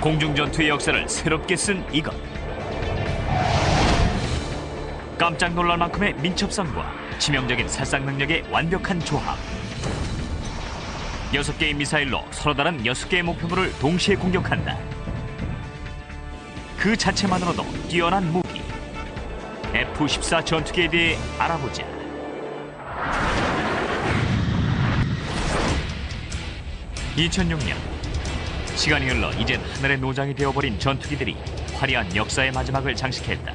공중전투의 역사를 새롭게 쓴 이것. 깜짝 놀랄 만큼의 민첩성과 치명적인 살상 능력의 완벽한 조합. 6개의 미사일로 서로 다른 6개의 목표물을 동시에 공격한다. 그 자체만으로도 뛰어난 무기. F-14 전투기에 대해 알아보자. (2006년) 시간이 흘러 이젠 하늘의 노장이 되어버린 전투기들이 화려한 역사의 마지막을 장식했다.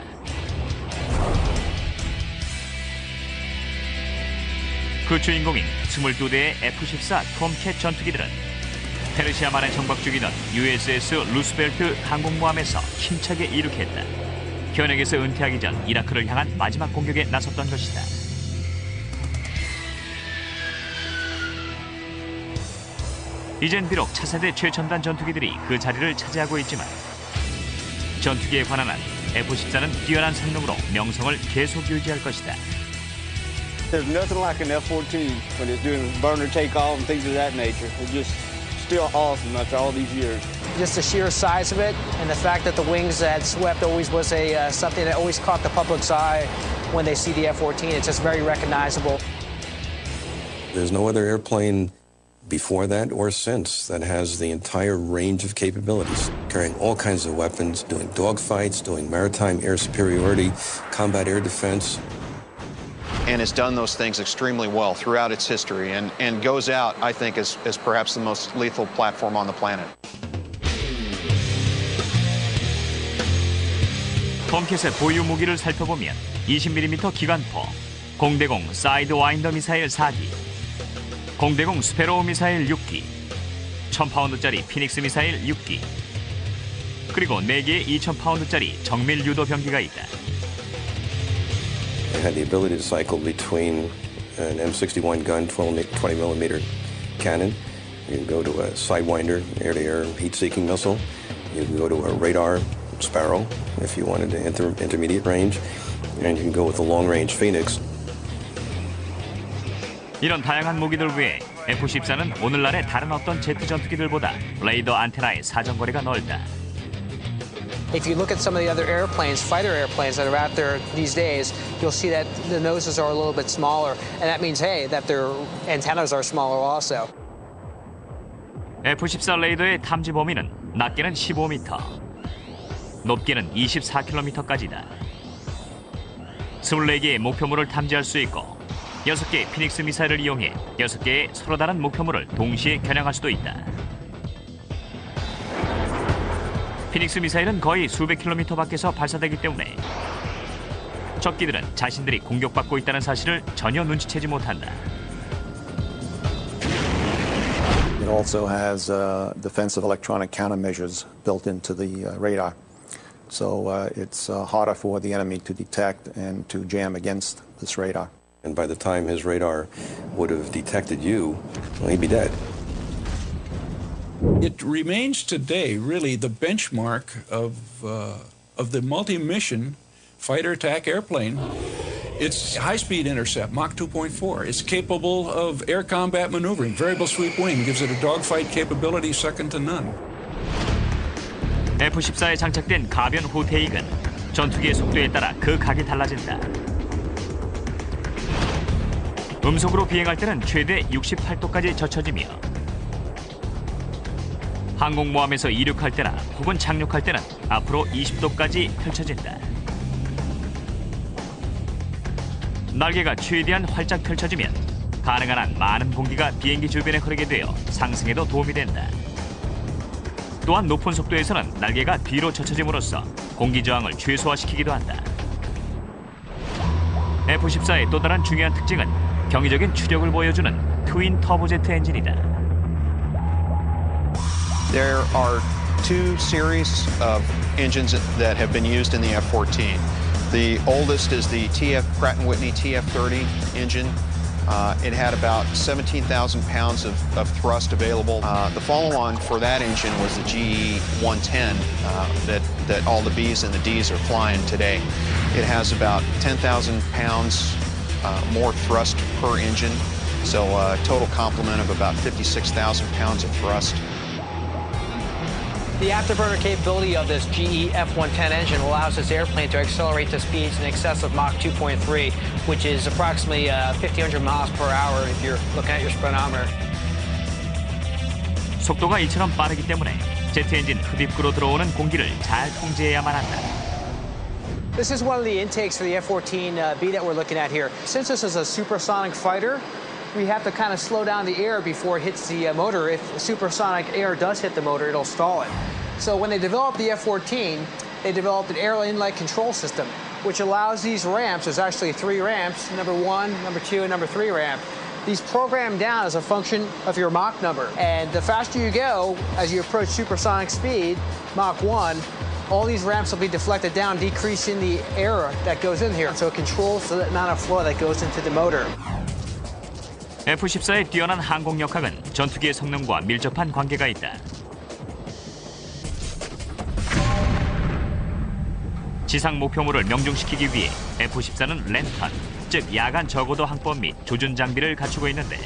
그 주인공인 22대의 F-14 톰캣 전투기들은 페르시아만의 정박 중이던 USS 루스벨트 항공모함에서 힘차게 이륙했다. 현역에서 은퇴하기 전 이라크를 향한 마지막 공격에 나섰던 것이다. 이젠 비록 차세대 최첨단 전투기들이 그 자리를 차지하고 있지만 전투기에 관한 한 F-14는 뛰어난 성능으로 명성을 계속 유지할 것이다. There's nothing like an F-14 when it's doing burner takeoff and things of that nature. It's just still awesome after all these years. Just the sheer size of it and the fact that the wings had swept always was something that always caught the public's eye when they see the F-14. It's just very recognizable. There's no other airplane before that or since that has the entire range of capabilities, carrying all kinds of weapons, doing dogfights, doing maritime air superiority, combat air defense. And has done those things extremely well throughout its history and goes out, I think, as perhaps the most lethal platform on the planet. 톰캣의 보유 무기를 살펴보면 20mm 기관포, 공대공 사이드 와인더 미사일 4기, 공대공 스페로우 미사일 6기, 1000파운드짜리 피닉스 미사일 6기, 그리고 4개의 2000파운드짜리 정밀 유도 병기가 있다. It had the ability to cycle between an M61 gun, 20mm cannon. You can go to a Sidewinder air-to-air heat-seeking missile. You can go to a radar Sparrow if you wanted to intermediate range. And you can go with the long-range Phoenix. 이런 다양한 무기들 외에 F-14는 오늘날의 다른 어떤 제트 전투기들보다 레이더 안테나의 사정거리가 넓다. If you look at some of the other airplanes, fighter airplanes that are out there these days, you'll see that the noses are a little bit smaller, and that means, hey, that their antennas are smaller also. F-14 레이더의 탐지 범위는 낮게는 15m, 높게는 24km까지다. 24개의 목표물을 탐지할 수 있고 6개의 피닉스 미사일을 이용해 6개의 서로 다른 목표물을 동시에 겨냥할 수도 있다. 피닉스 미사일은 거의 수백 킬로미터 밖에서 발사되기 때문에 적기들은 자신들이 공격받고 있다는 사실을 전혀 눈치채지 못한다. It also has defensive electronic countermeasures built into the radar. So it's harder for the enemy to detect and to jam against this radar. And by the time his radar would have detected you, well, he'd be dead. It remains today really the benchmark of the multi-mission fighter attack airplane. It's high-speed intercept, Mach 2.4. It's capable of air combat maneuvering. Variable sweep wing gives it a dogfight capability second to none. F-14에 장착된 가변 후퇴익은 전투기의 속도에 따라 그 각이 달라진다. 음속으로 비행할 때는 최대 68도까지 젖혀지며 항공모함에서 이륙할 때나 혹은 착륙할 때는 앞으로 20도까지 펼쳐진다. 날개가 최대한 활짝 펼쳐지면 가능한 한 많은 공기가 비행기 주변에 흐르게 되어 상승에도 도움이 된다. 또한 높은 속도에서는 날개가 뒤로 젖혀짐으로써 공기 저항을 최소화시키기도 한다. F-14의 또 다른 중요한 특징은 경이적인 추력을 보여주는 트윈 터보제트 엔진이다. There are two series of engines that have been used in the F-14. The oldest is the Pratt & Whitney TF-30 engine. It had about 17,000 pounds of thrust available. The follow-on for that engine was the GE-110 that all the Bs and the Ds are flying today. It has about 10,000 pounds more thrust per engine, so a total complement of about 56,000 pounds of thrust. The afterburner capability of this GE F110 engine allows this airplane to accelerate to speeds in excess of Mach 2.3, which is approximately 1,500 miles per hour if you're looking at your speedometer. 속도가 이처럼 빠르기 때문에 제트 엔진 흡입구로 들어오는 공기를 잘 통제해야만 한다. This is one of the intakes for the F-14B that we're looking at here. Since this is a supersonic fighter, we have to kind of slow down the air before it hits the motor. If supersonic air does hit the motor, it'll stall it. So when they developed the F-14, they developed an air inlet control system, which allows these ramps, there's actually 3 ramps, number 1, number 2, and number 3 ramp. These program down as a function of your Mach number. And the faster you go, as you approach supersonic speed, Mach 1, all these ramps will be deflected down, decreasing the air that goes in here. So it controls the amount of flow that goes into the motor. F-14의 뛰어난 항공 역학은 전투기의 성능과 밀접한 관계가 있다. 지상 목표물을 명중시키기 위해 F-14는 랜턴, 즉 야간 저고도 항법 및 조준 장비를 갖추고 있는데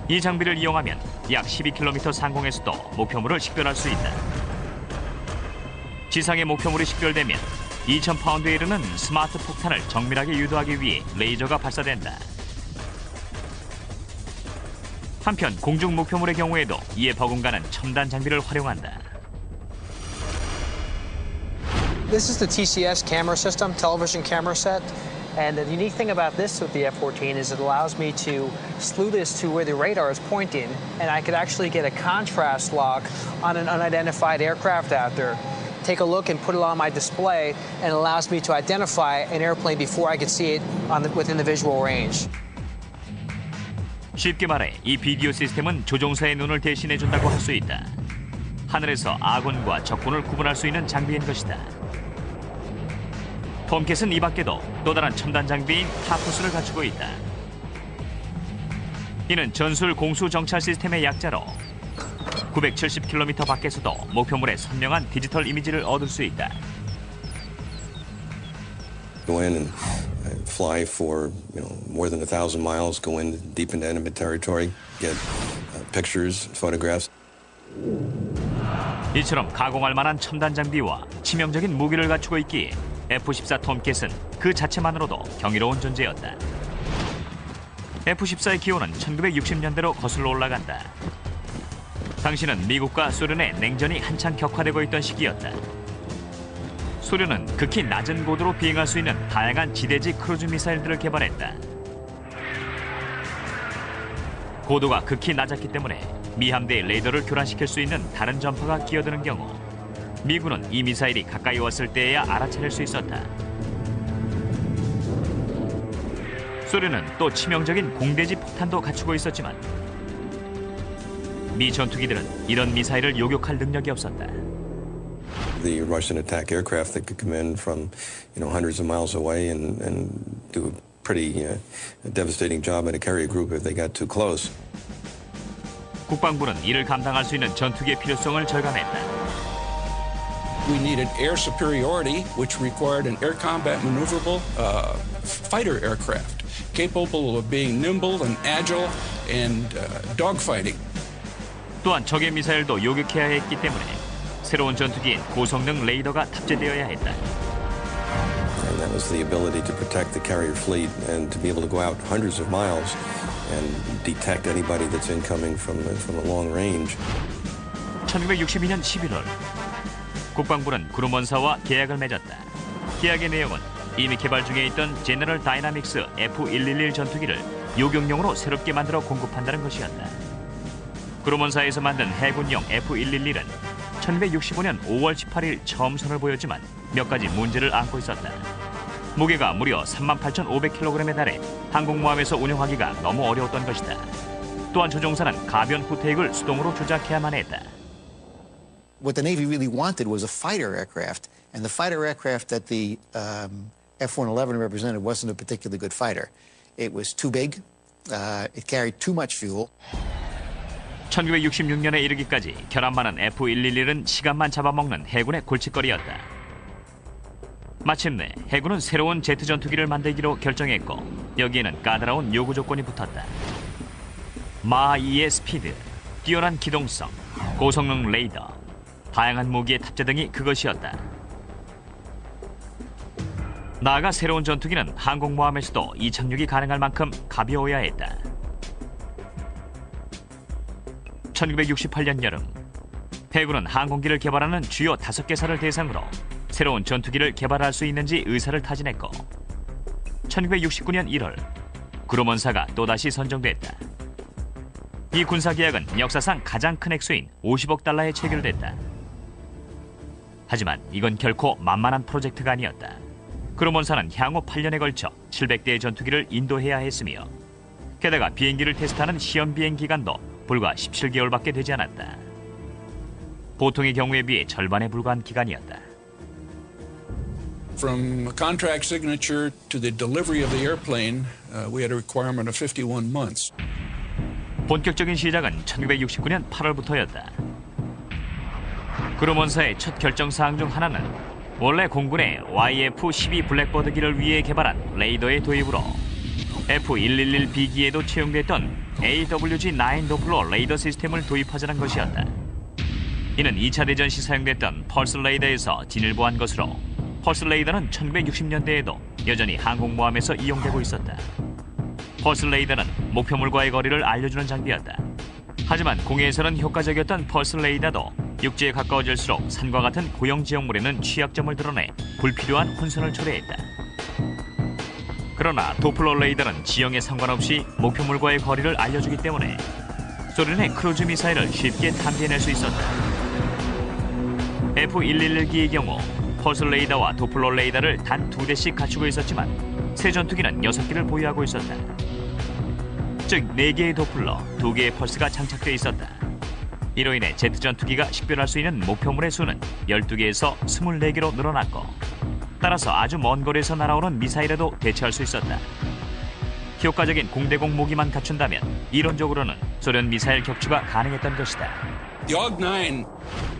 이 장비를 이용하면 약 12km 상공에서도 목표물을 식별할 수 있다. 지상의 목표물이 식별되면 2,000파운드에 이르는 스마트 폭탄을 정밀하게 유도하기 위해 레이저가 발사된다. 한편 공중 목표물의 경우에도 이에 버금가는 첨단 장비를 활용한다. This is the TCS camera system, television camera set. And the unique thing about this with the F-14 is it allows me to slew this to where the radar is pointing, and I could actually get a contrast lock on an unidentified aircraft out there. Take a look and put it on my display, and it allows me to identify an airplane before I could see it within the visual range. 쉽게 말해 이 비디오 시스템은 조종사의 눈을 대신해준다고 할 수 있다. 하늘에서 아군과 적군을 구분할 수 있는 장비인 것이다. 톰캣은 이 밖에도 또 다른 첨단 장비인 타포스를 갖추고 있다. 이는 전술 공수 정찰 시스템의 약자로 970km 밖에서도 목표물의 선명한 디지털 이미지를 얻을 수 있다. Go in and fly for more than 1,000 miles. Go in deep into enemy territory. Get pictures, photographs. 이처럼 가공할 만한 첨단 장비와 치명적인 무기를 갖추고 있기에 F-14 톰캣은 그 자체만으로도 경이로운 존재였다. F-14의 기호는 1960년대로 거슬러 올라간다. 당시는 미국과 소련의 냉전이 한창 격화되고 있던 시기였다. 소련은 극히 낮은 고도로 비행할 수 있는 다양한 지대지 크루즈 미사일들을 개발했다. 고도가 극히 낮았기 때문에 미 함대의 레이더를 교란시킬 수 있는 다른 전파가 끼어드는 경우 미군은 이 미사일이 가까이 왔을 때에야 알아차릴 수 있었다. 소련은 또 치명적인 공대지 폭탄도 갖추고 있었지만 미 전투기들은 이런 미사일을 요격할 능력이 없었다. The Russian attack aircraft that could come in from hundreds of miles away and do a pretty devastating job in a carrier group if they got too close. 국방부는 이를 감당할 수 있는 전투기의 필요성을 절감했다. We needed air superiority, which required an air combat maneuverable fighter aircraft, capable of being nimble and agile and dogfighting. 또한 적의 미사일도 요격해야 했기 때문에 새로운 전투기인 고성능 레이더가 탑재되어야 했다. And that was the ability to protect the carrier fleet and to be able to go out hundreds of miles and detect anybody that's incoming from a long range. 1962년 11월 국방부는 그루먼사와 계약을 맺었다. 계약의 내용은 이미 개발 중에 있던 제너럴 다이나믹스 F-111 전투기를 요격용으로 새롭게 만들어 공급한다는 것이었다. 그루먼사에서 만든 해군용 F-111은 1965년 5월 18일 처음 선을 보였지만 몇 가지 문제를 안고 있었다. 무게가 무려 38,500kg에 달해 항공모함에서 운용하기가 너무 어려웠던 것이다. 또한 조종사는 가변 후퇴익을 수동으로 조작해야만 했다. What the Navy really wanted was a fighter aircraft, and the fighter aircraft that the F-111 represented wasn't a particularly good fighter. It was too big, it carried too much fuel. 1966년에 이르기까지 결함 많은 F-111은 시간만 잡아먹는 해군의 골칫거리였다. 마침내 해군은 새로운 제트 전투기를 만들기로 결정했고 여기에는 까다로운 요구 조건이 붙었다. 마 2의 스피드, 뛰어난 기동성, 고성능 레이더, 다양한 무기의 탑재 등이 그것이었다. 나아가 새로운 전투기는 항공모함에서도 이착륙이 가능할 만큼 가벼워야 했다. 1968년 여름, 해군은 항공기를 개발하는 주요 5개사를 대상으로 새로운 전투기를 개발할 수 있는지 의사를 타진했고 1969년 1월, 그루먼사가 또다시 선정됐다. 이 군사계약은 역사상 가장 큰 액수인 50억 달러에 체결됐다. 하지만 이건 결코 만만한 프로젝트가 아니었다. 그루먼사는 향후 8년에 걸쳐 700대의 전투기를 인도해야 했으며 게다가 비행기를 테스트하는 시험 비행 기간도 불과 17개월밖에 되지 않았다. 보통의 경우에 비해 절반에 불과한 기간이었다. From contract signature to the delivery of the airplane, we had a requirement of 51 months. 본격적인 시작은 1969년 8월부터였다. 그루먼사의 첫 결정사항 중 하나는 원래 공군의 YF-12 블랙버드기를 위해 개발한 레이더의 도입으로 F-111B기에도 채용됐던 AWG-9 도플러 레이더 시스템을 도입하자는 것이었다. 이는 2차 대전 시 사용됐던 펄스 레이더에서 진일보한 것으로 펄스 레이더는 1960년대에도 여전히 항공모함에서 이용되고 있었다. 펄스 레이더는 목표물과의 거리를 알려주는 장비였다. 하지만 공해에서는 효과적이었던 펄스 레이더도 육지에 가까워질수록 산과 같은 고형 지형물에는 취약점을 드러내 불필요한 혼선을 초래했다. 그러나 도플러 레이더는 지형에 상관없이 목표물과의 거리를 알려주기 때문에 소련의 크루즈 미사일을 쉽게 탐지해낼 수 있었다. F-111기의 경우 펄스 레이더와 도플러 레이더를 단 2대씩 갖추고 있었지만 새 전투기는 6기를 보유하고 있었다. 즉 4개의 도플러, 2개의 펄스가 장착돼 있었다. 이로 인해 제트 전투기가 식별할 수 있는 목표물의 수는 12개에서 24개로 늘어났고 따라서 아주 먼 거리에서 날아오는 미사일에도 대처할 수 있었다. 효과적인 공대공 무기만 갖춘다면 이론적으로는 소련 미사일 격추가 가능했던 것이다. The AUG-9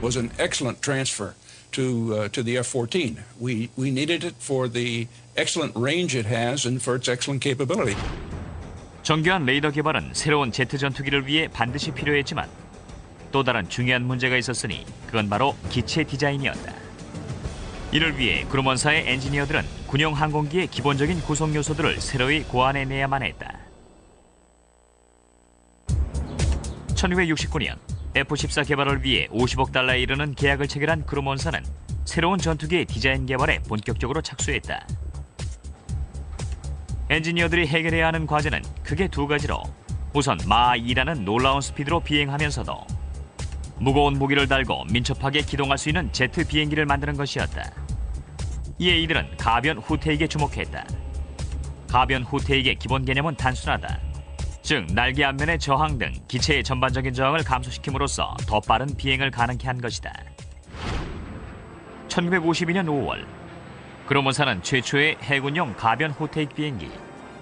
was an excellent transfer to the F-14. We needed it for the excellent range it has and for its excellent capability. 정교한 레이더 개발은 새로운 제트 전투기를 위해 반드시 필요했지만 또 다른 중요한 문제가 있었으니 그건 바로 기체 디자인이었다. 이를 위해 그루먼사의 엔지니어들은 군용 항공기의 기본적인 구성 요소들을 새로이 고안해내야만 했다. 1969년 F-14 개발을 위해 50억 달러에 이르는 계약을 체결한 그루먼사는 새로운 전투기의 디자인 개발에 본격적으로 착수했다. 엔지니어들이 해결해야 하는 과제는 크게 2가지로 우선 마2라는 놀라운 스피드로 비행하면서도 무거운 무기를 달고 민첩하게 기동할 수 있는 제트 비행기를 만드는 것이었다. 이에 이들은 가변 후퇴익에 주목했다. 가변 후퇴익의 기본 개념은 단순하다. 즉 날개 앞면의 저항 등 기체의 전반적인 저항을 감소시킴으로써 더 빠른 비행을 가능케 한 것이다. 1952년 5월 그루먼사는 최초의 해군용 가변 후퇴익 비행기,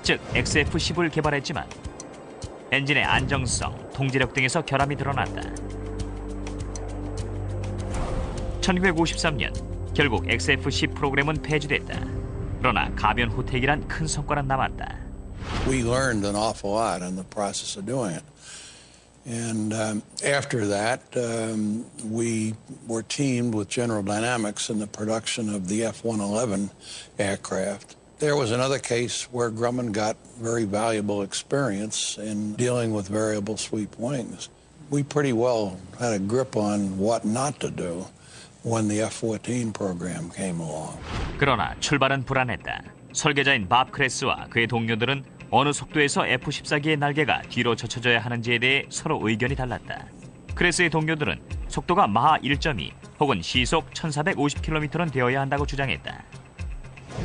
즉 XF-10을 개발했지만 엔진의 안정성, 통제력 등에서 결함이 드러났다. 1953년 결국 XF-10 프로그램은 폐지됐다. 그러나 가변 후퇴익이란 큰 성과는 남았다. We learned an awful lot in the process of doing it. And after that, we were teamed with General Dynamics in the production of the F-111 aircraft. There was another case where Grumman got very valuable experience in dealing with variable sweep wings. We pretty well had a grip on what not to do when the F-14 program came along. 그러나 출발은 불안했다. 설계자인 밥 크레스와 그의 동료들은 어느 속도에서 F-14기의 날개가 뒤로 젖혀져야 하는지에 대해 서로 의견이 달랐다. 크레스의 동료들은 속도가 마하 1.2 혹은 시속 1450km는 되어야 한다고 주장했다.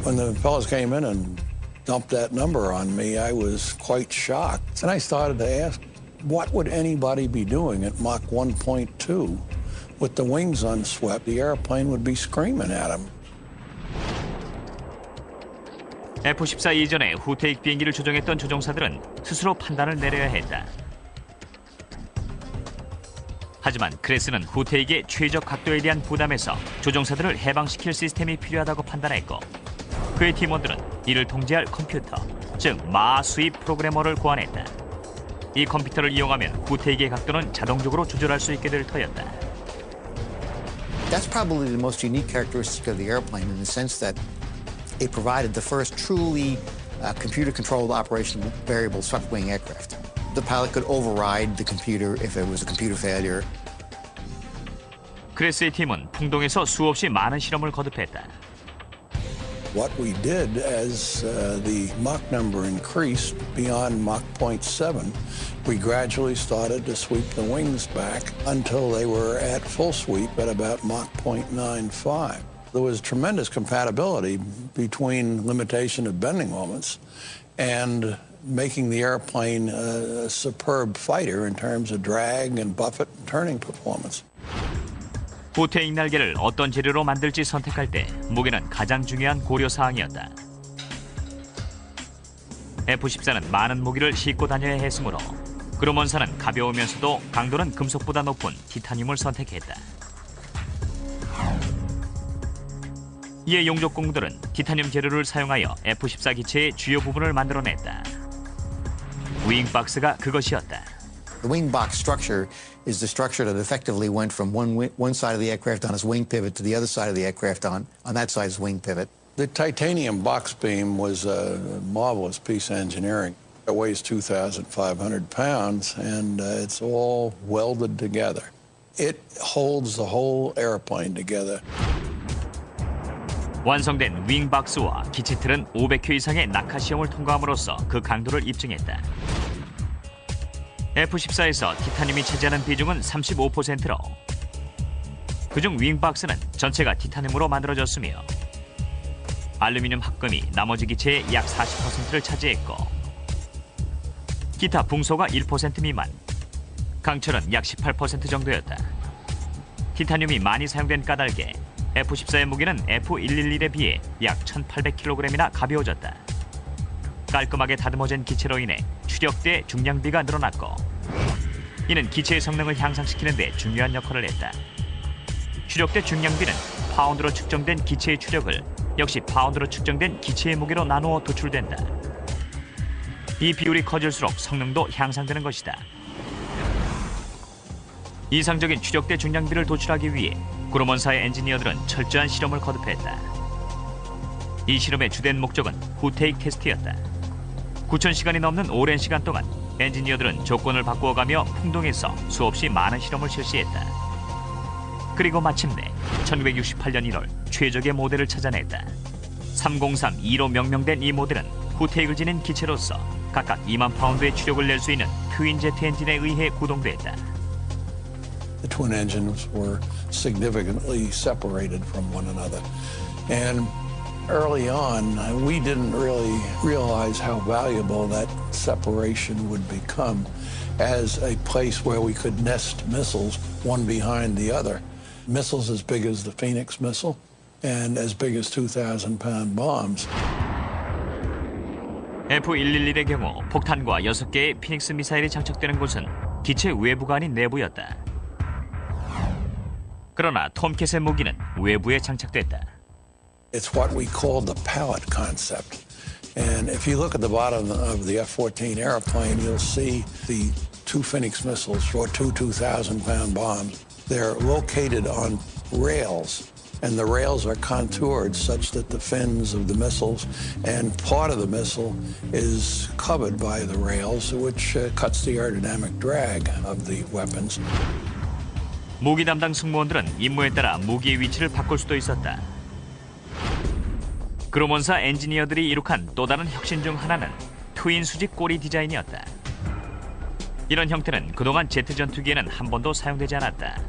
When the fellows came in and dumped that number on me, I was quite shocked. And I started to ask, what would anybody be doing at Mach 1.2? With the wings unswept, the airplane would be screaming at them. F-14 이전에 후퇴익 비행기를 조종했던 조종사들은 스스로 판단을 내려야 했다. 하지만 크레스는 후퇴익의 최적 각도에 대한 부담에서 조종사들을 해방시킬 시스템이 필요하다고 판단했고 그의 팀원들은 이를 통제할 컴퓨터, 즉 마하 수입 프로그래머를 고안했다. 이 컴퓨터를 이용하면 후퇴기의 각도는 자동적으로 조절할 수 있게 될 터였다. That's probably the most unique characteristic of the airplane in the sense that it provided the first truly computer-controlled operational variable swept-wing aircraft. The pilot could override the computer if it was a computer failure. 크레스의 팀은 풍동에서 수없이 많은 실험을 거듭했다. What we did as the Mach number increased beyond Mach 0.7, we gradually started to sweep the wings back until they were at full sweep at about Mach 0.95. There was tremendous compatibility between limitation of bending moments and making the airplane a superb fighter in terms of drag and buffet and turning performance. 후퇴익 날개를 어떤 재료로 만들지 선택할 때 무게는 가장 중요한 고려 사항이었다. F-14는 많은 무기를 싣고 다녀야 했으므로 그루먼사는 가벼우면서도 강도는 금속보다 높은 티타늄을 선택했다. 이에 용접공들은 티타늄 재료를 사용하여 F-14 기체의 주요 부분을 만들어냈다. 윙박스가 그것이었다. The wing box structure is the structure that effectively went from one side of the aircraft on its wing pivot to the other side of the aircraft on that side's wing pivot. The titanium box beam was a marvelous piece of engineering. It weighs 2,500 pounds, and it's all welded together. It holds the whole airplane together. 완성된 윙박스와 기체틀은 500회 이상의 낙하 시험을 통과함으로써 그 강도를 입증했다. F-14에서 티타늄이 차지하는 비중은 35%로 그중 윙박스는 전체가 티타늄으로 만들어졌으며 알루미늄 합금이 나머지 기체의 약 40%를 차지했고 기타 붕소가 1% 미만, 강철은 약 18% 정도였다. 티타늄이 많이 사용된 까닭에 F-14의 무게는 F-111에 비해 약 1,800kg이나 가벼워졌다. 깔끔하게 다듬어진 기체로 인해 추력대 중량비가 늘어났고 이는 기체의 성능을 향상시키는 데 중요한 역할을 했다. 추력대 중량비는 파운드로 측정된 기체의 추력을 역시 파운드로 측정된 기체의 무게로 나누어 도출된다. 이 비율이 커질수록 성능도 향상되는 것이다. 이상적인 추력대 중량비를 도출하기 위해 그루먼사의 엔지니어들은 철저한 실험을 거듭했다. 이 실험의 주된 목적은 후테이크 테스트였다. 9,000시간이 넘는 오랜 시간 동안 엔지니어들은 조건을 바꾸어가며 풍동에서 수없이 많은 실험을 실시했다. 그리고 마침내 1968년 1월 최적의 모델을 찾아냈다. 303-2로 명명된 이 모델은 후테이크를 지닌 기체로서 각각 2만 파운드의 추력을 낼 수 있는 트윈 제트 엔진에 의해 구동됐다. The twin engines were significantly separated from one another. And early on, we didn't really realize how valuable that separation would become as a place where we could nest missiles one behind the other. Missiles as big as the Phoenix missile and as big as 2,000-pound bombs. F-111의 경우 폭탄과 6개의 피닉스 미사일이 장착되는 곳은 기체 외부가 아닌 내부였다. 그러나 톰캣의 무기는 외부에 장착됐다. It's what we call the pallet concept. And if you look at the bottom of the F-14 airplane, you'll see the two Phoenix missiles or two 2,000-pound bombs. They're located on rails, and the rails are contoured such that the fins of the missiles and part of the missile is covered by the rails, which cuts the aerodynamic drag of the weapons. 무기 담당 승무원들은 임무에 따라 무기의 위치를 바꿀 수도 있었다. 그루먼사 엔지니어들이 이룩한 또 다른 혁신 중 하나는 트윈 수직 꼬리 디자인이었다. 이런 형태는 그동안 제트 전투기에는 한 번도 사용되지 않았다.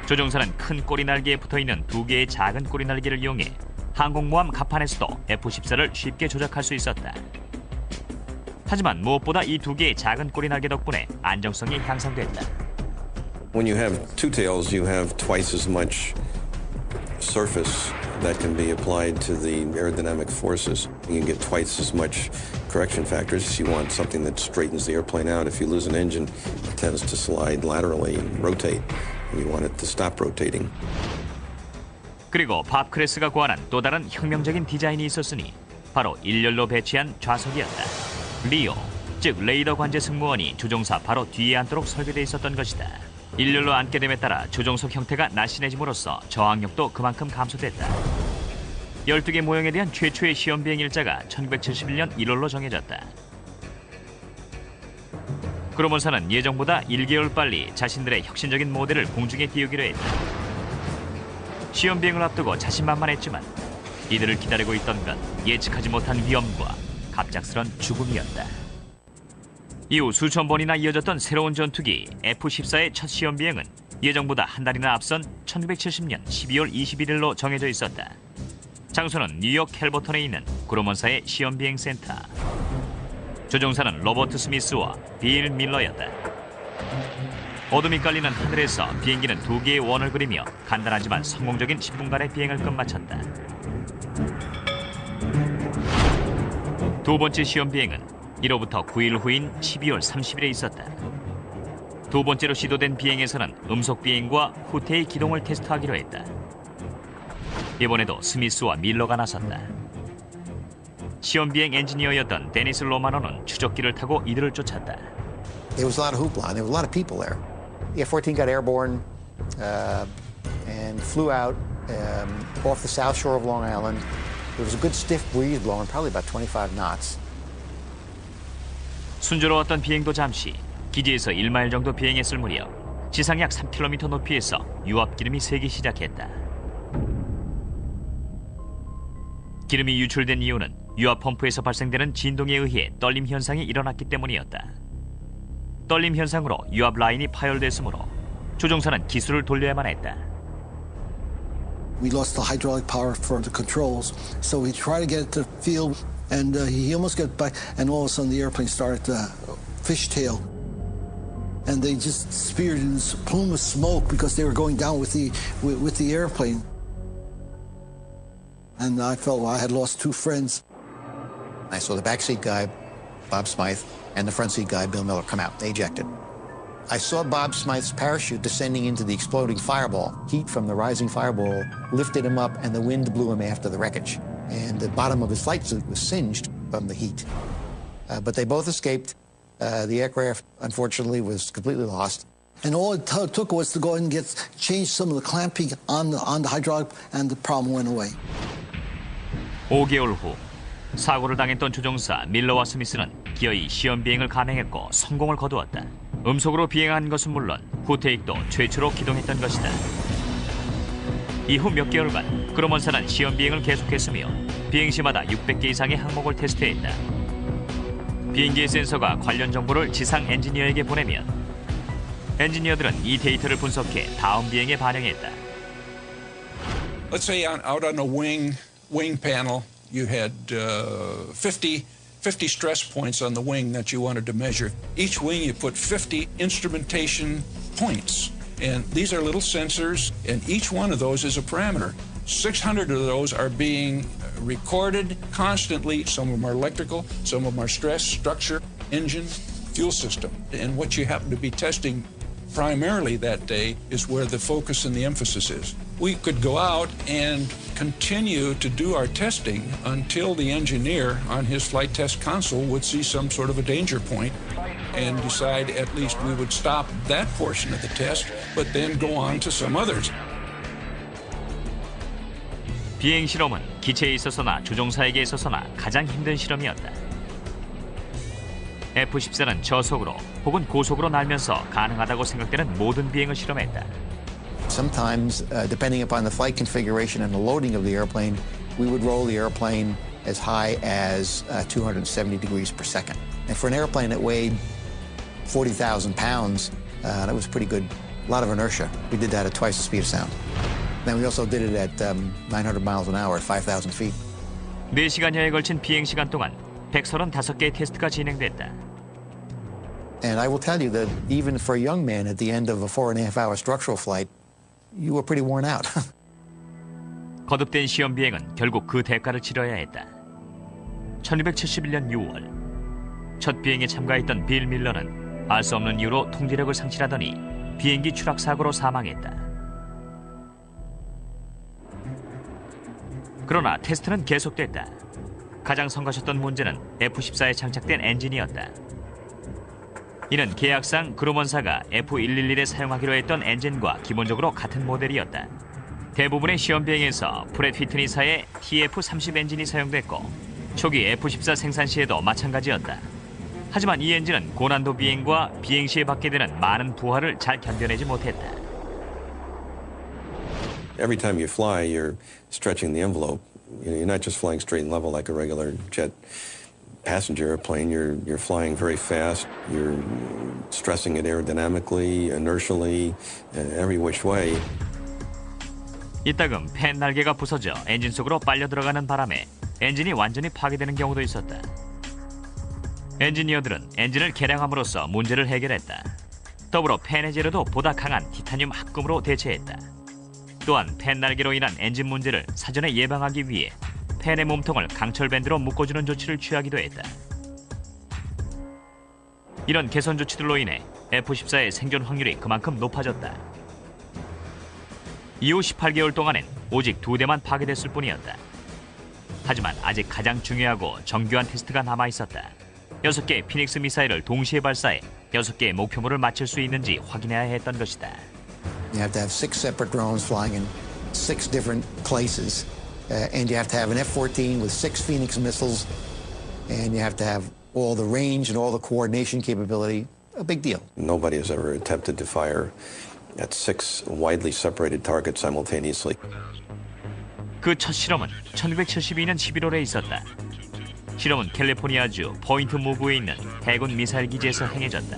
조종사는 큰 꼬리 날개에 붙어있는 두 개의 작은 꼬리 날개를 이용해 항공모함 갑판에서도 F-14를 쉽게 조작할 수 있었다. 하지만 무엇보다 이 두 개의 작은 꼬리 날개 덕분에 안정성이 향상됐다. When you have two tails, you have twice as much surface that can be applied to the aerodynamic forces. You can get twice as much correction factors. You want something that straightens the airplane out. If you lose an engine, it tends to slide laterally and rotate. You want it to stop rotating. 그리고 밥 크레스가 고안한 또 다른 혁명적인 디자인이 있었으니 바로 일렬로 배치한 좌석이었다. 리오, 즉 레이더 관제 승무원이 조종사 바로 뒤에 앉도록 설계되어 있었던 것이다. 일렬로 앉게 됨에 따라 조종석 형태가 날씬해짐으로써 저항력도 그만큼 감소됐다. 12개 모형에 대한 최초의 시험 비행 일자가 1971년 1월로 정해졌다. 그로몬사는 예정보다 1개월 빨리 자신들의 혁신적인 모델을 공중에 띄우기로 했다. 시험 비행을 앞두고 자신만만했지만 이들을 기다리고 있던 건 예측하지 못한 위험과 갑작스런 죽음이었다. 이후 수천 번이나 이어졌던 새로운 전투기 F-14의 첫 시험 비행은 예정보다 한 달이나 앞선 1970년 12월 21일로 정해져 있었다. 장소는 뉴욕 캘버턴에 있는 그로먼사의 시험 비행 센터. 조종사는 로버트 스미스와 빌 밀러였다. 어둠이 깔리는 하늘에서 비행기는 2개의 원을 그리며 간단하지만 성공적인 10분간의 비행을 끝마쳤다. 두 번째 시험 비행은 1호부터 9일 후인 12월 30일에 있었다. 두 번째로 시도된 비행에서는 음속 비행과 후퇴의 기동을 테스트하기로 했다. 이번에도 스미스와 밀러가 나섰다. 시험 비행 엔지니어였던 데니스 로마노는 추적기를 타고 이들을 쫓았다. There was a lot of hoopla, and there were a lot of people there. The F-14 got airborne and flew out off the south shore of Long Island. There was a good stiff breeze blowing, probably about 25 knots. 순조로웠던 비행도 잠시, 기지에서 1마일 정도 비행했을 무렵 지상 약 3km 높이에서 유압 기름이 새기 시작했다. 기름이 유출된 이유는 유압 펌프에서 발생되는 진동에 의해 떨림 현상이 일어났기 때문이었다. 떨림 현상으로 유압 라인이 파열됐으므로 조종사는 기술을 돌려야만 했다. We lost the hydraulic power for the controls, so we tried to get it to field, and he almost got back, and all of a sudden the airplane started to fishtail, and they just speared in this plume of smoke because they were going down with the airplane. And I felt I had lost two friends. I saw the backseat guy, Bob Smythe, and the front seat guy, Bill Miller, come out. They ejected. I saw Bob Smythe's parachute descending into the exploding fireball. Heat from the rising fireball lifted him up, and the wind blew him after the wreckage. And the bottom of his flight suit was singed from the heat. But they both escaped. The aircraft, unfortunately, was completely lost. And all it took was to go and change some of the clamping on the hydraulic, and the problem went away. 5개월 후 사고를 당했던 조종사 밀러와 스미스는 기어이 시험 비행을 감행했고 성공을 거두었다. 음속으로 비행한 것은 물론 후퇴익도 최초로 기동했던 것이다. 이후 몇 개월간 그로먼사는 시험 비행을 계속했으며 비행 시마다 600개 이상의 항목을 테스트했다. 비행기의 센서가 관련 정보를 지상 엔지니어에게 보내면 엔지니어들은 이 데이터를 분석해 다음 비행에 반영했다. Let's say out on a wing panel, you had 50 stress points on the wing that you wanted to measure. Each wing you put 50 instrumentation points. And these are little sensors, and each one of those is a parameter. 600 of those are being recorded constantly. Some of them are electrical, some of them are stress, structure, engine, fuel system. And what you happen to be testing primarily that day is where the focus and the emphasis is. We could go out and continue to do our testing until the engineer on his flight test console would see some sort of a danger point and decide at least we would stop that portion of the test, but then go on to some others. 비행 실험은 기체에 있어서나 조종사에게 있어서나 가장 힘든 실험이었다. F-14는 저속으로 혹은 고속으로 날면서 가능하다고 생각되는 모든 비행을 실험했다. Sometimes, depending upon the flight configuration and the loading of the airplane, we would roll the airplane as high as 270 degrees per second. And for an airplane that weighed 40,000 pounds, that was pretty good. A lot of inertia. We did that at twice the speed of sound. Then we also did it at 900 miles an hour at 5,000 feet. 4시간여에 걸친 비행 시간 동안 135개의 테스트가 진행됐다. And I will tell you that even for a young man at the end of a 4.5-hour structural flight, you were pretty worn out. 거듭된 시험 비행은 결국 그 대가를 치러야 했다. 1971년 6월 첫 비행에 참가했던 빌 밀러는 알 수 없는 이유로 통제력을 상실하더니 비행기 추락 사고로 사망했다. 그러나 테스트는 계속됐다. 가장 성가셨던 문제는 F-14에 장착된 엔진이었다. 이는 계약상 그루먼사가 F111에 사용하기로 했던 엔진과 기본적으로 같은 모델이었다. 대부분의 시험 비행에서 프렛 휘트니사의 TF30 엔진이 사용됐고 초기 F-14 생산 시에도 마찬가지였다. 하지만 이 엔진은 고난도 비행과 비행 시에 받게 되는 많은 부하를 잘 견뎌내지 못했다. Every time you fly, you're stretching the envelope. You're not just flying straight and level like a regular jet passenger airplane. You're flying very fast. You're stressing it aerodynamically, inertially, every which way. 이따금 팬 날개가 부서져 엔진 속으로 빨려 들어가는 바람에 엔진이 완전히 파괴되는 경우도 있었다. 엔지니어들은 엔진을 개량함으로써 문제를 해결했다. 더불어 팬 해제로도 보다 강한 티타늄 합금으로 대체했다. 또한 팬 날개로 인한 엔진 문제를 사전에 예방하기 위해 팬의 몸통을 강철 밴드로 묶어주는 조치를 취하기도 했다. 이런 개선 조치들로 인해 F-14의 생존 확률이 그만큼 높아졌다. 이후 18개월 동안엔 오직 2대만 파괴됐을 뿐이었다. 하지만 아직 가장 중요하고 정교한 테스트가 남아있었다. 6개의 피닉스 미사일을 동시에 발사해 6개의 목표물을 맞출 수 있는지 확인해야 했던 것이다. You have to have 6 separate drones flying in 6 different places. And you have to have an F-14 with 6 Phoenix missiles. And you have to have all the range and all the coordination capability. A big deal. Nobody has ever attempted to fire at 6 widely separated targets simultaneously. 그 첫 실험은 1972년 11월에 있었다. 실험은 캘리포니아주 포인트 무브에 있는 해군 미사일 기지에서 행해졌다.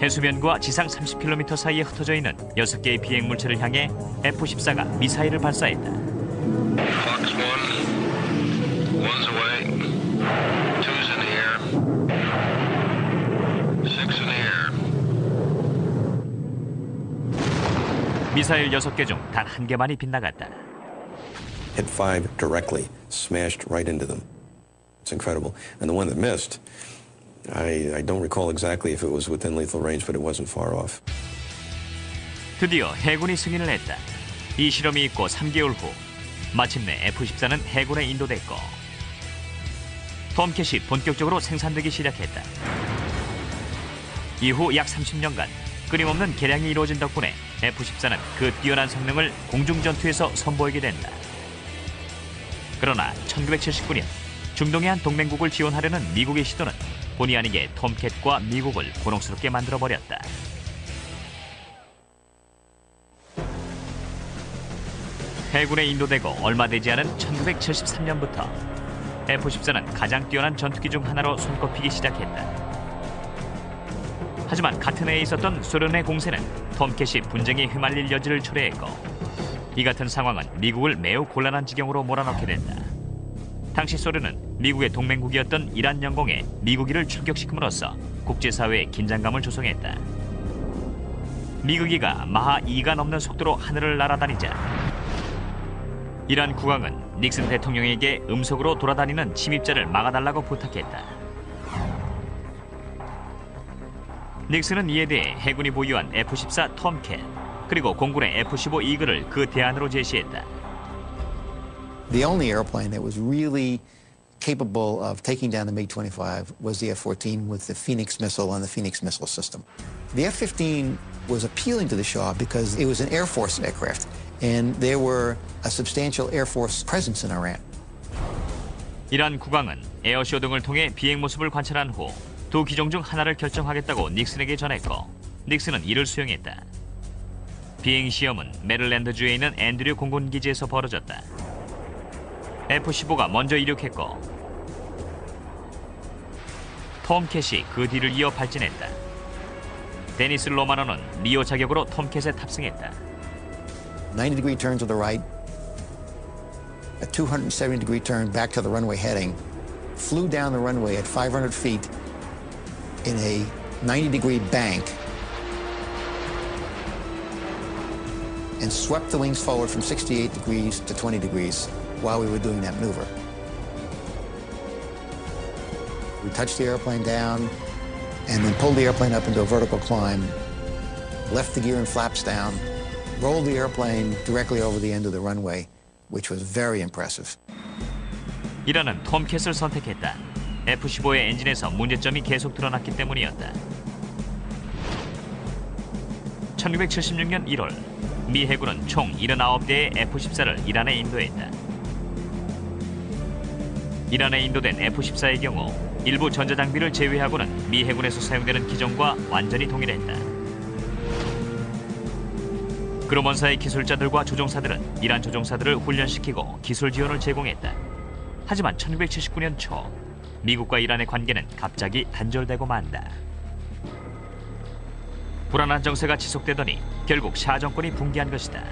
해수면과 지상 30km 사이에 흩어져 있는 6개의 비행 물체를 향해 F-14가 미사일을 발사했다. Fox 1, 1's away, 2's in the air, 6's in the air. 미사일 6개 중 단 한 개만이 빗나갔다. Hit 5 directly, smashed right into them. It's incredible. And the one that missed, I don't recall exactly if it was within lethal range, but it wasn't far off. 드디어 해군이 승인을 했다. 이 실험이 있고 3개월 후 마침내 F-14는 해군에 인도됐고 톰캣이 본격적으로 생산되기 시작했다. 이후 약 30년간 끊임없는 개량이 이루어진 덕분에 F-14는 그 뛰어난 성능을 공중전투에서 선보이게 된다. 그러나 1979년 중동의 한 동맹국을 지원하려는 미국의 시도는 본의 아니게 톰캣과 미국을 곤혹스럽게 만들어버렸다. 해군에 인도되고 얼마 되지 않은 1973년부터 F-14는 가장 뛰어난 전투기 중 하나로 손꼽히기 시작했다. 하지만 같은 해에 있었던 소련의 공세는 톰캣이 분쟁에 휘말릴 여지를 초래했고 이 같은 상황은 미국을 매우 곤란한 지경으로 몰아넣게 된다. 당시 소련은 미국의 동맹국이었던 이란 영공에 미국기를 출격시킴으로써 국제사회에 긴장감을 조성했다. 미국기가 마하 2가 넘는 속도로 하늘을 날아다니자 이란 국왕은 닉슨 대통령에게 음속으로 돌아다니는 침입자를 막아달라고 부탁했다. 닉슨은 이에 대해 해군이 보유한 F-14 톰캣 그리고 공군의 F-15 이글을 그 대안으로 제시했다. The only airplane that was really capable of taking down the MiG-25 was the F-14 with the Phoenix missile and the Phoenix missile system. The F-15 was appealing to the Shah because it was an Air Force aircraft, and there were a substantial Air Force presence in Iran. 이란 국왕은 에어쇼 등을 통해 비행 모습을 관찰한 후 두 기종 중 하나를 결정하겠다고 닉슨에게 전했고 닉슨은 이를 수용했다. 비행 시험은 메릴랜드주에 있는 앤드류 공군기지에서 벌어졌다. F-15가 먼저 이륙했고 톰캣이 그 뒤를 이어 발진했다. 데니스 로마노는 리오 자격으로 톰캣에 탑승했다. 90-degree turn to the right, a 270-degree turn back to the runway heading, flew down the runway at 500 feet in a 90-degree bank, and swept the wings forward from 68 degrees to 20 degrees while we were doing that maneuver. We touched the airplane down and then pulled the airplane up into a vertical climb, left the gear and flaps down, rolled the airplane directly over the end of the runway, which was very impressive. 이란은 톰캣을 선택했다. F-15의 엔진에서 문제점이 계속 드러났기 때문이었다. 1976년 1월, 미 해군은 총 79대의 F-14를 이란에 인도했다. 이란에 인도된 F-14의 경우 일부 전자장비를 제외하고는 미 해군에서 사용되는 기종과 완전히 동일했다. 그로먼사의 기술자들과 조종사들은 이란 조종사들을 훈련시키고 기술 지원을 제공했다. 하지만 1979년 초 미국과 이란의 관계는 갑자기 단절되고 만다. 불안한 정세가 지속되더니 결국 샤 정권이 붕괴한 것이다.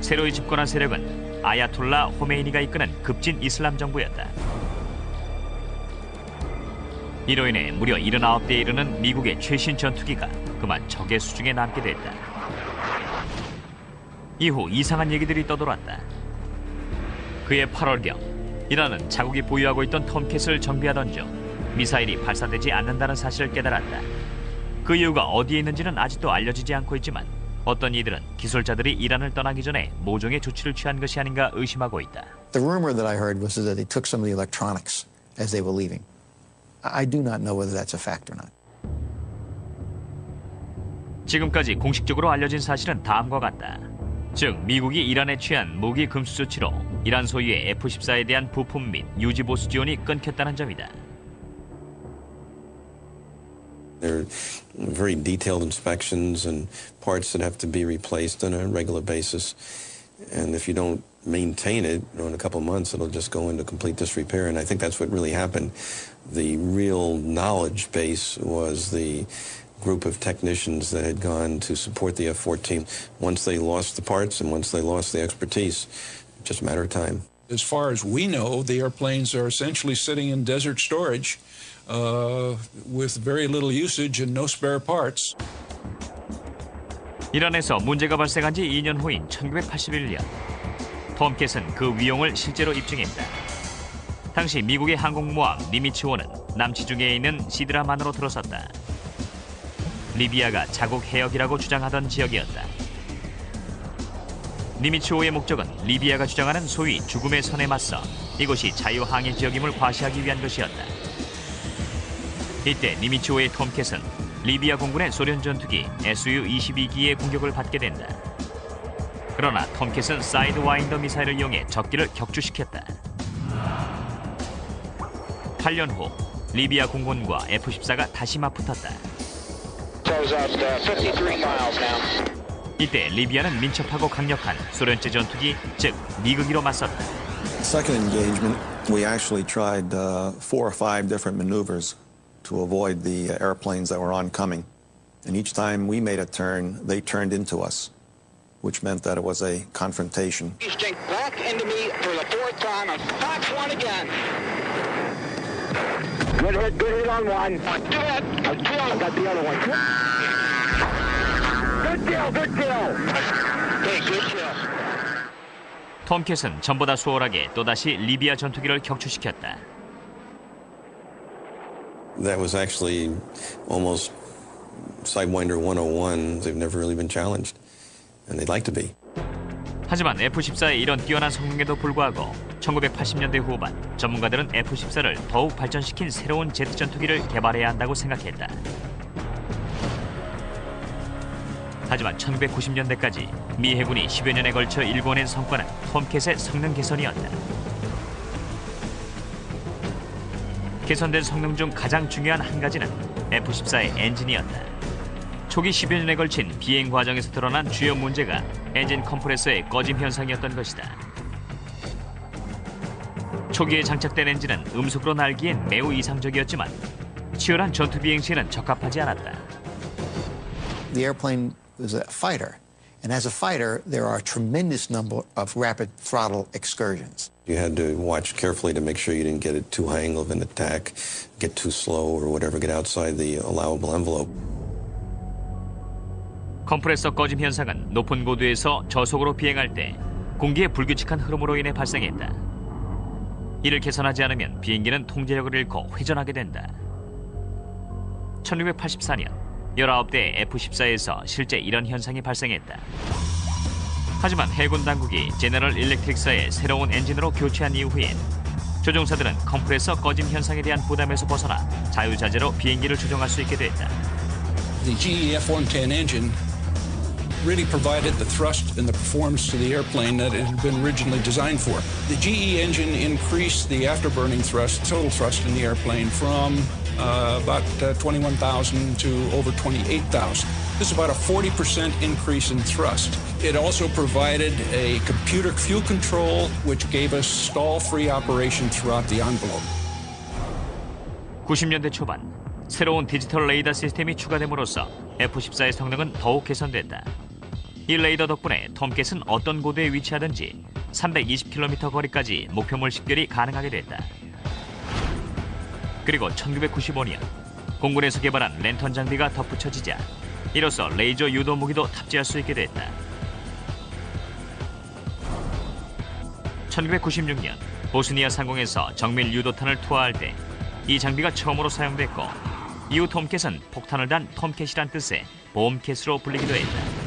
새로이 집권한 세력은 아야톨라 호메이니가 이끄는 급진 이슬람 정부였다. 이로 인해 무려 79대에 이르는 미국의 최신 전투기가 그만 적의 수중에 남게 됐다. 이후 이상한 얘기들이 떠돌았다. 그해 8월경 이란은 자국이 보유하고 있던 톰캣을 정비하던 중 미사일이 발사되지 않는다는 사실을 깨달았다. 그 이유가 어디에 있는지는 아직도 알려지지 않고 있지만 어떤 이들은 기술자들이 이란을 떠나기 전에 모종의 조치를 취한 것이 아닌가 의심하고 있다. The rumor that I heard was that they took some of the electronics as they were leaving. I do not know whether that's a fact or not. 지금까지 공식적으로 알려진 사실은 다음과 같다. 즉, 미국이 이란에 취한 무기 금수 조치로 이란 소유의 F-14에 대한 부품 및 유지 보수 지원이 끊겼다는 점이다. There are very detailed inspections and parts that have to be replaced on a regular basis. And if you don't maintain it, in a couple of months, it'll just go into complete disrepair. And I think that's what really happened. The real knowledge base was the group of technicians that had gone to support the F-14. Once they lost the parts and once they lost the expertise, just a matter of time. As far as we know, the airplanes are essentially sitting in desert storage with very little usage and no spare parts. 이란에서 문제가 발생한 지 2년 후인 1981년, 톰캣은 그 위용을 실제로 입증했다. 당시 미국의 항공모함 니미츠호는 남치중해에 있는 시드라만으로 들어섰다. 리비아가 자국 해역이라고 주장하던 지역이었다. 니미츠호의 목적은 리비아가 주장하는 소위 죽음의 선에 맞서 이곳이 자유항해 지역임을 과시하기 위한 것이었다. 이때 니미츠호의 톰캣은 리비아 공군의 소련 전투기 SU-22기의 공격을 받게 된다. 그러나 톰캣은 사이드 와인더 미사일을 이용해 적기를 격추시켰다. 8년 후 리비아 공군과 F-14가 다시 맞붙었다. 이때 리비아는 민첩하고 강력한 소련제 전투기, 즉 미그기로 맞섰다. Second engagement, we actually tried 4 or 5 different maneuvers to avoid the airplanes that were oncoming. And each time we made a turn, they turned into us, which meant that it was a confrontation. He's jinked back into me for the 4th time and Fox one again. Good hit on one. Good hit. I got the other one. Good kill. Hey, good kill. 톰캣은 전보다 수월하게 또다시 리비아 전투기를 격추시켰다. That was actually almost Sidewinder 101. They've never really been challenged, and they'd like to be. 하지만 F-14의 이런 뛰어난 성능에도 불구하고 1980년대 후반 전문가들은 F-14를 더욱 발전시킨 새로운 제트 전투기를 개발해야 한다고 생각했다. 하지만 1990년대까지 미 해군이 10여 년에 걸쳐 일궈낸 성과는 톰캣의 성능 개선이었다. 개선된 성능 중 가장 중요한 한 가지는 F-14의 엔진이었다. 초기 10여 년에 걸친 비행 과정에서 드러난 주요 문제가 엔진 컴프레서의 꺼짐 현상이었던 것이다. 초기에 장착된 엔진은 음속으로 날기엔 매우 이상적이었지만 치열한 전투 비행 시에는 적합하지 않았다. The airplane was a fighter, and as a fighter, there are a tremendous number of rapid throttle excursions. You had to watch carefully to make sure you didn't get it too high angle of an attack, get too slow or whatever, get outside the allowable envelope. 컴프레서 꺼짐 현상은 높은 고도에서 저속으로 비행할 때 공기의 불규칙한 흐름으로 인해 발생했다. 이를 개선하지 않으면 비행기는 통제력을 잃고 회전하게 된다. 1984년 19대의 F-14에서 실제 이런 현상이 발생했다. 하지만 해군 당국이 제너럴 일렉트릭사의 새로운 엔진으로 교체한 이후엔 조종사들은 컴프레서 꺼짐 현상에 대한 부담에서 벗어나 자유자재로 비행기를 조종할 수 있게 됐다. The GE F-110 engine really provided the thrust and the performance to the airplane that it had been originally designed for. The GE engine increased the afterburning thrust, total thrust in the airplane from about 21,000 to over 28,000. This is about a 40% increase in thrust. It also provided a computer fuel control, which gave us stall-free operation throughout the envelope. 90년대 초반, 새로운 디지털 레이더 시스템이 추가됨으로써 F-14의 성능은 더욱 개선됐다. 이 레이더 덕분에 톰캣은 어떤 고도에 위치하든지 320km 거리까지 목표물 식별이 가능하게 됐다. 그리고 1995년 공군에서 개발한 랜턴 장비가 덧붙여지자 이로써 레이저 유도 무기도 탑재할 수 있게 됐다. 1996년 보스니아 상공에서 정밀 유도탄을 투하할 때 이 장비가 처음으로 사용됐고 이후 톰캣은 폭탄을 단 톰캣이란 뜻의 봄캣으로 불리기도 했다.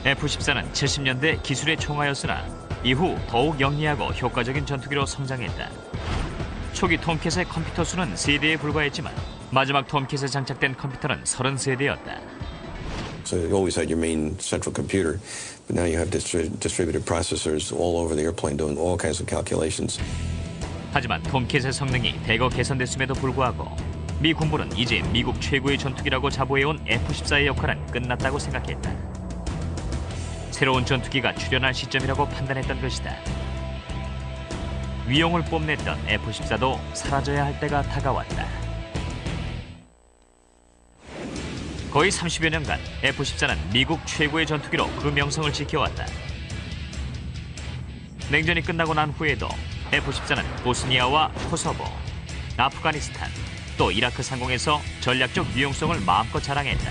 F-14는 70년대 기술의 총하였으나 이후 더욱 영리하고 효과적인 전투기로 성장했다. 초기 톰캣의 컴퓨터 수는 3대에 불과했지만 마지막 톰캣에 장착된 컴퓨터는 30세대였다. So you always had your main central computer, but now you have distributed processors all over the airplane doing all kinds of calculations. 하지만 톰캣의 성능이 대거 개선됐음에도 불구하고 미 군부는 이제 미국 최고의 전투기라고 자부해온 F-14의 역할은 끝났다고 생각했다. 새로운 전투기가 출현할 시점이라고 판단했던 것이다. 위용을 뽐냈던 F-14도 사라져야 할 때가 다가왔다. 거의 30여 년간 F-14는 미국 최고의 전투기로 그 명성을 지켜왔다. 냉전이 끝나고 난 후에도 F-14는 보스니아와 코소보, 아프가니스탄, 또 이라크 상공에서 전략적 유용성을 마음껏 자랑했다.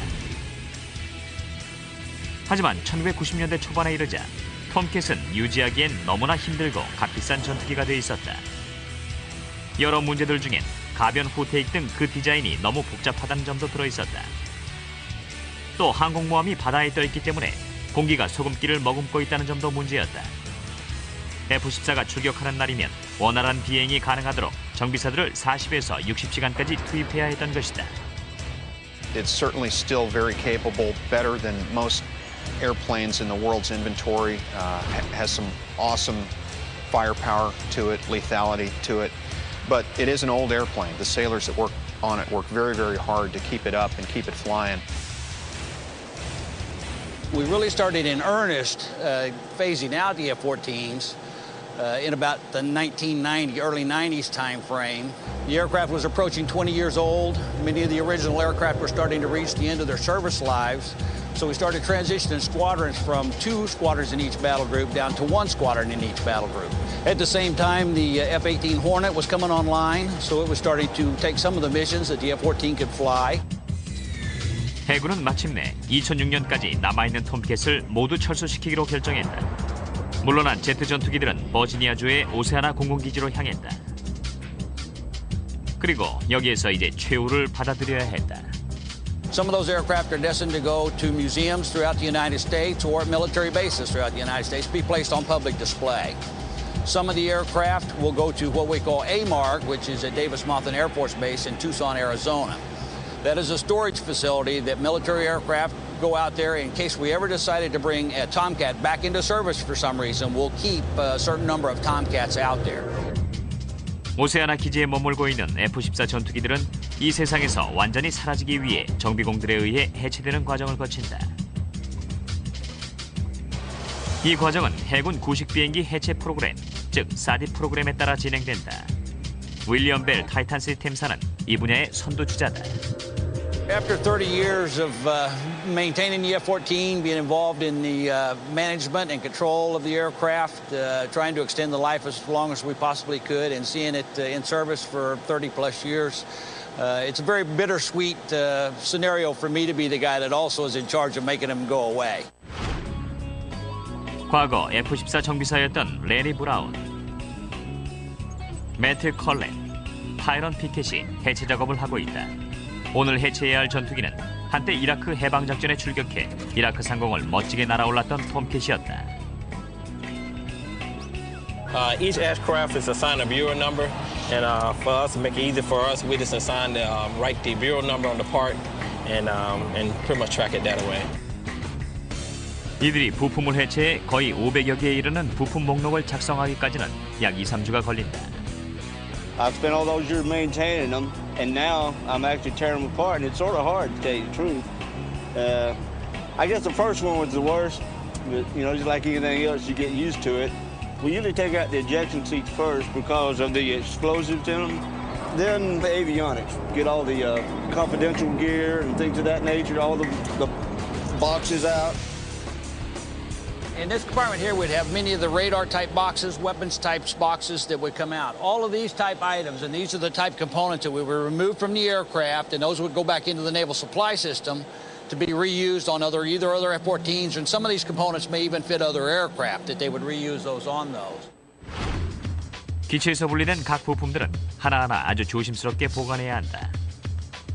하지만 1990년대 초반에 이르자 톰캣은 유지하기엔 너무나 힘들고 값비싼 전투기가 돼 있었다. 여러 문제들 중엔 가변 후퇴익 등 그 디자인이 너무 복잡하다는 점도 들어있었다. 또 항공모함이 바다에 떠있기 때문에 공기가 소금기를 머금고 있다는 점도 문제였다. F-14가 출격하는 날이면 원활한 비행이 가능하도록 정비사들을 40에서 60시간까지 투입해야 했던 것이다. It's certainly still very capable, better than most airplanes in the world's inventory. Has some awesome firepower to it, lethality to it. But it is an old airplane. The sailors that work on it work very, very hard to keep it up and keep it flying. We really started in earnest phasing out the F-14s in about the early 90s time frame. The aircraft was approaching 20 years old. Many of the original aircraft were starting to reach the end of their service lives. So we started transitioning squadrons from 2 squadrons in each battle group down to 1 squadron in each battle group. At the same time, the F-18 Hornet was coming online, so it was starting to take some of the missions that the F-14 could fly. 해군은 마침내 2006년까지 남아있는 톰캣을 모두 철수시키기로 결정했다. 물러난 제트 전투기들은 버지니아주의 오세아나 공군기지로 향했다. 그리고 여기에서 이제 최후를 받아들여야 했다. Some of those aircraft are destined to go to museums throughout the United States or military bases throughout the United States, be placed on public display. Some of the aircraft will go to what we call AMARG, which is at Davis-Monthan Air Force Base in Tucson, Arizona. That is a storage facility that military aircraft go out there in case we ever decided to bring a Tomcat back into service for some reason. We'll keep a certain number of Tomcats out there. 오세아나 기지에 머물고 있는 F-14 전투기들은 이 세상에서 완전히 사라지기 위해 정비공들에 의해 해체되는 과정을 거친다. 이 과정은 해군 구식 비행기 해체 프로그램, 즉 사디 프로그램에 따라 진행된다. 윌리엄 벨 타이탄 시스템사는 이 분야의 선두주자다. After 30 years of maintaining the F-14, being involved in the management and control of the aircraft, trying to extend the life as long as we possibly could, and seeing it in service for 30-plus years, it's a very bittersweet scenario for me to be the guy that also is in charge of making them go away. 과거 F-14 정비사였던 레니 브라운, 매트 컬렌, 타이런 피켓이 해체 작업을 하고 있다. 오늘 해체해야 할 전투기는 한때 이라크 해방작전에 출격해 이라크 상공을 멋지게 날아올랐던 톰캣이었다. Each aircraft is assigned a bureau number, and for us to make it easy for us, we just assign write the bureau number on the part and pretty much track it that way. 이들이 부품을 해체해 거의 500여 개에 이르는 부품 목록을 작성하기까지는 약 2-3주가 걸린다. I've spent all those years maintaining them, and now I'm actually tearing them apart, and it's sort of hard to tell you the truth. I guess the first one was the worst, but you know, just like anything else, you get used to it. We usually take out the ejection seats first because of the explosives in them. Then the avionics, get all the confidential gear and things of that nature, all the boxes out. In this compartment here, we'd have many of the radar-type boxes, weapons-type boxes that would come out. All of these type items, and these are the type components that we would remove from the aircraft, and those would go back into the naval supply system to be reused on either other F-14s, and some of these components may even fit other aircraft, that they would reuse those on those. 기체에서 분리된 각 부품들은 하나하나 아주 조심스럽게 보관해야 한다.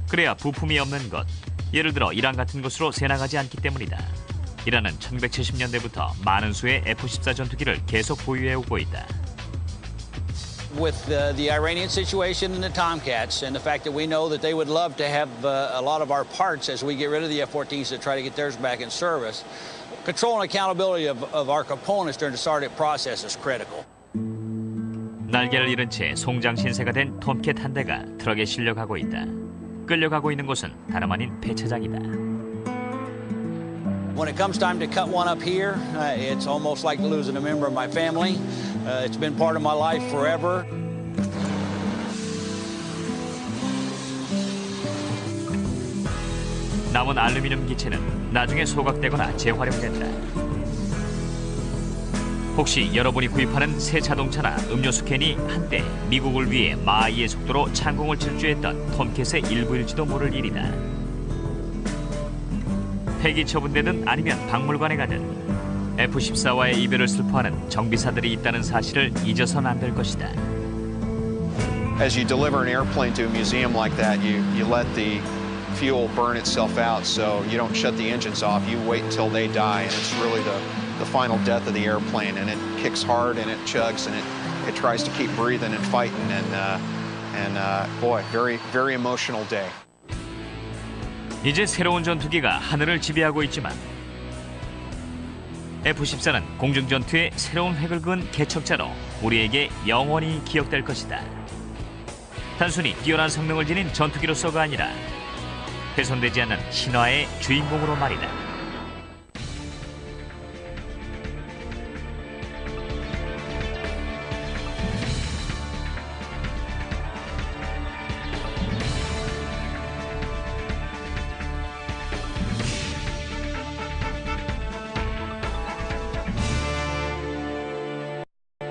그래야 부품이 없는 것, 예를 들어 이란 같은 곳으로 새나가지 않기 때문이다. 이란은 1970년대부터 많은 수의 F-14 전투기를 계속 보유해오고 있다. With the Iranian situation and the Tomcats, and the fact that we know that they would love to have a lot of our parts as we get rid of the F-14s to try to get theirs back in service, control and accountability of our components during the startup process is critical. 날개를 잃은 채 송장 신세가 된 톰캣 한 대가 트럭에 실려가고 있다. 끌려가고 있는 곳은 다름 아닌 폐차장이다. When it comes time to cut one up here, it's almost like losing a member of my family. It's been part of my life forever. 남은 알루미늄 기체는 나중에 소각되거나 재활용된다. 혹시 여러분이 구입하는 새 자동차나 음료수 캔이 한때 미국을 위해 마하이의 속도로 창공을 질주했던 톰캣의 일부일지도 모를 일이다. 폐기 처분되든 아니면 박물관에 가든 F-14와의 이별을 슬퍼하는 정비사들이 있다는 사실을 잊어서는 안 될 것이다. As you deliver an airplane to a museum like that, you let the fuel burn itself out, so you don't shut the engines off. You wait until they die, and it's really the final death of the airplane. And it kicks hard, and it chugs, and it tries to keep breathing and fighting. And boy, very, very emotional day. 이제 새로운 전투기가 하늘을 지배하고 있지만 F-14는 공중전투의 새로운 획을 그은 개척자로 우리에게 영원히 기억될 것이다. 단순히 뛰어난 성능을 지닌 전투기로서가 아니라 훼손되지 않는 신화의 주인공으로 말이다.